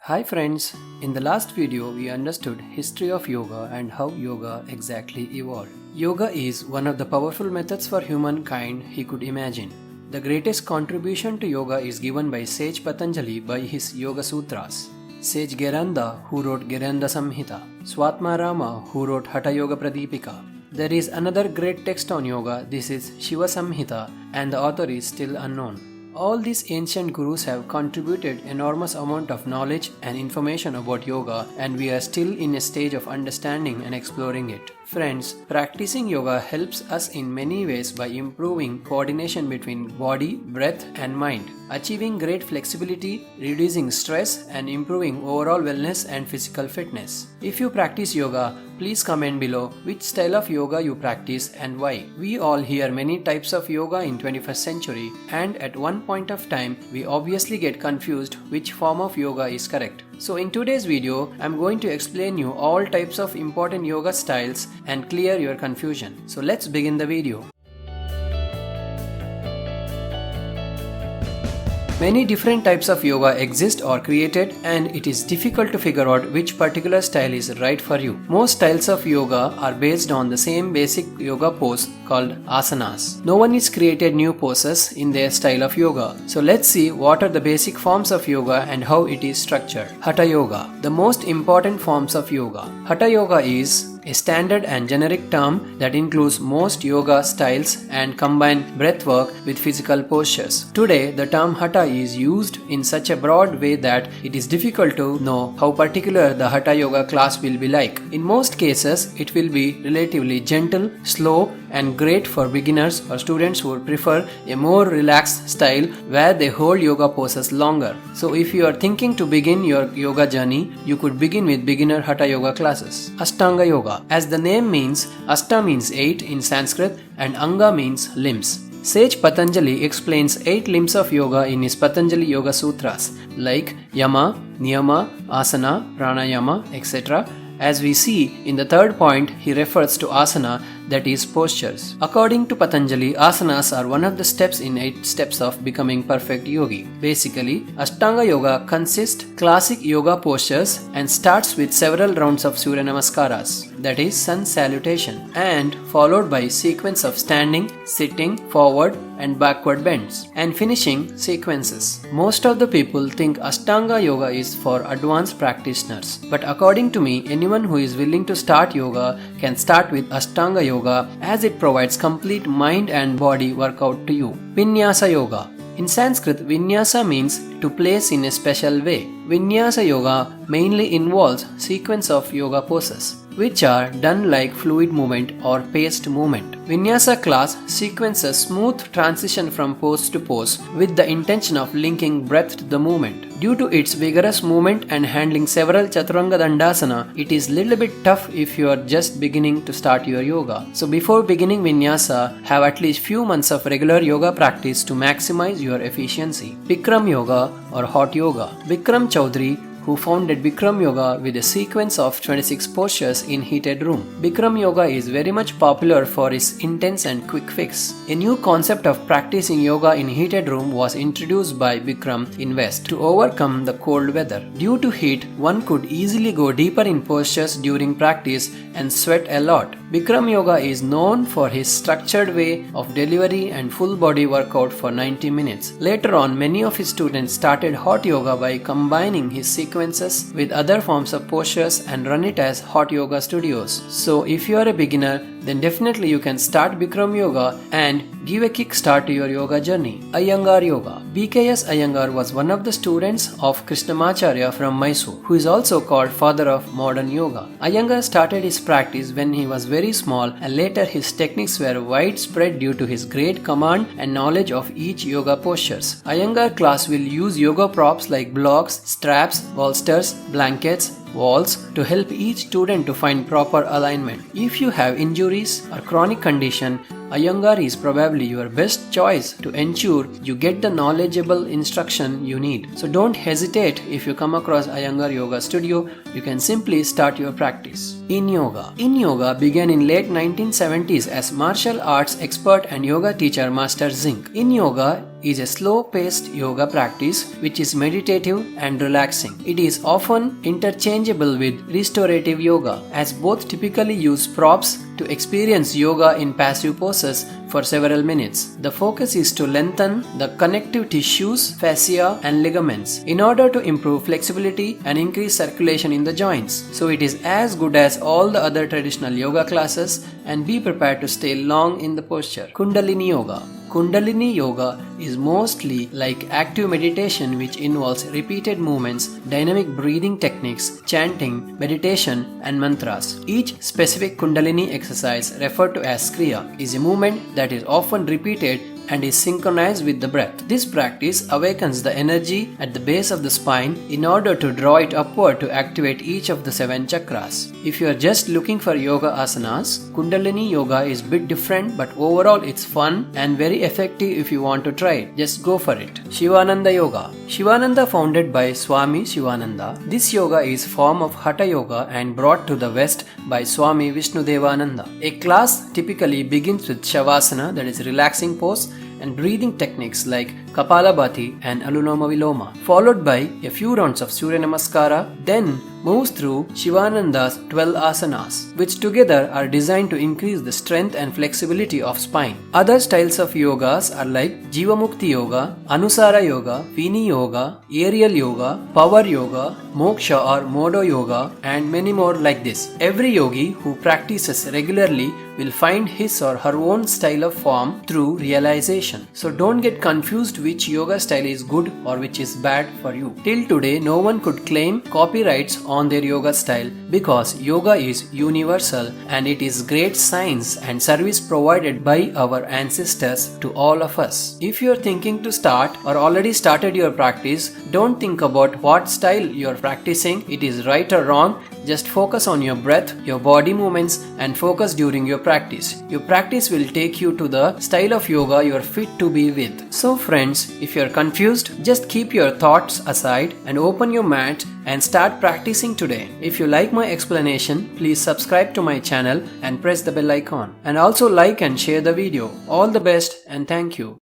Hi friends, in the last video we understood history of yoga and how yoga exactly evolved. Yoga is one of the powerful methods for humankind he could imagine. The greatest contribution to yoga is given by Sage Patanjali by his Yoga Sutras. Sage Geranda, who wrote Geranda Samhita, Swatma Rama, who wrote Hatha Yoga Pradipika. There is another great text on yoga, this is Shiva Samhita, and the author is still unknown. All these ancient gurus have contributed enormous amount of knowledge and information about yoga, and we are still in a stage of understanding and exploring it. Friends, practicing yoga helps us in many ways by improving coordination between body, breath and mind, achieving great flexibility, reducing stress and improving overall wellness and physical fitness. If you practice yoga, please comment below which style of yoga you practice and why. We all hear many types of yoga in 21st century, and at one point of time we obviously get confused which form of yoga is correct. So in today's video, I'm going to explain you all types of important yoga styles and clear your confusion. So let's begin the video. Many different types of yoga exist or created, and it is difficult to figure out which particular style is right for you. Most styles of yoga are based on the same basic yoga pose called asanas. No one is created new poses in their style of yoga. So let's see what are the basic forms of yoga and how it is structured. Hatha Yoga, the most important forms of yoga. Hatha Yoga is a standard and generic term that includes most yoga styles and combine breath work with physical postures. Today, the term Hatha is used in such a broad way that it is difficult to know how particular the Hatha Yoga class will be like. In most cases, it will be relatively gentle, slow, and great for beginners or students who would prefer a more relaxed style where they hold yoga poses longer. So if you are thinking to begin your yoga journey, you could begin with beginner Hatha Yoga classes. Ashtanga Yoga. As the name means, Ashta means 8 in Sanskrit and Anga means limbs. Sage Patanjali explains 8 limbs of yoga in his Patanjali Yoga Sutras like Yama, Niyama, Asana, Pranayama, etc. As we see in the third point, he refers to asana, that is postures. According to Patanjali, asanas are one of the steps in 8 steps of becoming perfect yogi. Basically, Ashtanga Yoga consists classic yoga postures and starts with several rounds of Surya Namaskaras, that is sun salutation, and followed by sequence of standing, sitting, forward and backward bends, and finishing sequences. Most of the people think Ashtanga Yoga is for advanced practitioners, but according to me, anyone who is willing to start yoga can start with Ashtanga Yoga as it provides complete mind and body workout to you. Vinyasa Yoga. In Sanskrit, Vinyasa means to place in a special way. Vinyasa Yoga mainly involves sequence of yoga poses, which are done like fluid movement or paced movement. Vinyasa class sequences smooth transition from pose to pose with the intention of linking breath to the movement. Due to its vigorous movement and handling several Chaturanga Dandasana, it is little bit tough if you are just beginning to start your yoga. So before beginning Vinyasa, have at least few months of regular yoga practice to maximize your efficiency. Bikram Yoga or Hot Yoga. Bikram Chaudhary, who founded Bikram Yoga with a sequence of 26 postures in heated room. Bikram Yoga is very much popular for its intense and quick fix. A new concept of practicing yoga in heated room was introduced by Bikram in West to overcome the cold weather. Due to heat, one could easily go deeper in postures during practice and sweat a lot. Bikram Yoga is known for his structured way of delivery and full body workout for 90 minutes. Later on, many of his students started Hot Yoga by combining his sequences with other forms of postures and run it as Hot Yoga studios. So if you are a beginner, then definitely you can start Bikram Yoga and give a kick start to your yoga journey. Iyengar Yoga. BKS Iyengar was one of the students of Krishnamacharya from Mysore, who is also called father of modern yoga. Iyengar started his practice when he was very small, and later his techniques were widespread due to his great command and knowledge of each yoga postures. Iyengar class will use yoga props like blocks, straps, bolsters, blankets, walls to help each student to find proper alignment. If you have injuries or chronic condition, Iyengar is probably your best choice to ensure you get the knowledgeable instruction you need. So don't hesitate if you come across Iyengar Yoga Studio, you can simply start your practice. In Yoga began in late 1970s as martial arts expert and yoga teacher Master Zink. In Yoga is a slow-paced yoga practice which is meditative and relaxing. It is often interchangeable with restorative yoga, as both typically use props to experience yoga in passive poses for several minutes. The focus is to lengthen the connective tissues, fascia and ligaments in order to improve flexibility and increase circulation in the joints. So it is as good as all the other traditional yoga classes, and be prepared to stay long in the posture. Kundalini Yoga. Kundalini Yoga is mostly like active meditation which involves repeated movements, dynamic breathing techniques, chanting, meditation and mantras. Each specific Kundalini exercise, referred to as Kriya, is a movement that is often repeated and is synchronized with the breath. This practice awakens the energy at the base of the spine in order to draw it upward to activate each of the 7 chakras. If you are just looking for yoga asanas, Kundalini Yoga is a bit different, but overall it's fun and very effective if you want to try it. Just go for it. Shivananda Yoga. Shivananda, founded by Swami Shivananda. This yoga is form of Hatha Yoga and brought to the West by Swami Vishnudevananda. A class typically begins with Shavasana, that is relaxing pose, and breathing techniques like Kapalabhati and Anuloma Viloma, followed by a few rounds of Surya Namaskara, then moves through Shivananda's 12 asanas, which together are designed to increase the strength and flexibility of spine. Other styles of yogas are like Jivamukti Yoga, Anusara Yoga, Vini Yoga, Aerial Yoga, Power Yoga, Moksha or Modo Yoga, and many more like this. Every yogi who practices regularly will find his or her own style of form through realization. So don't get confused which yoga style is good or which is bad for you. Till today, no one could claim copyrights on their yoga style because yoga is universal and it is great science and service provided by our ancestors to all of us. If you are thinking to start or already started your practice, don't think about what style you are practicing, it is right or wrong. Just focus on your breath, your body movements and focus during your practice. Your practice will take you to the style of yoga you are fit to be with. So friends, if you are confused, just keep your thoughts aside and open your mat and start practicing today. If you like my explanation, please subscribe to my channel and press the bell icon. And also like and share the video. All the best and thank you.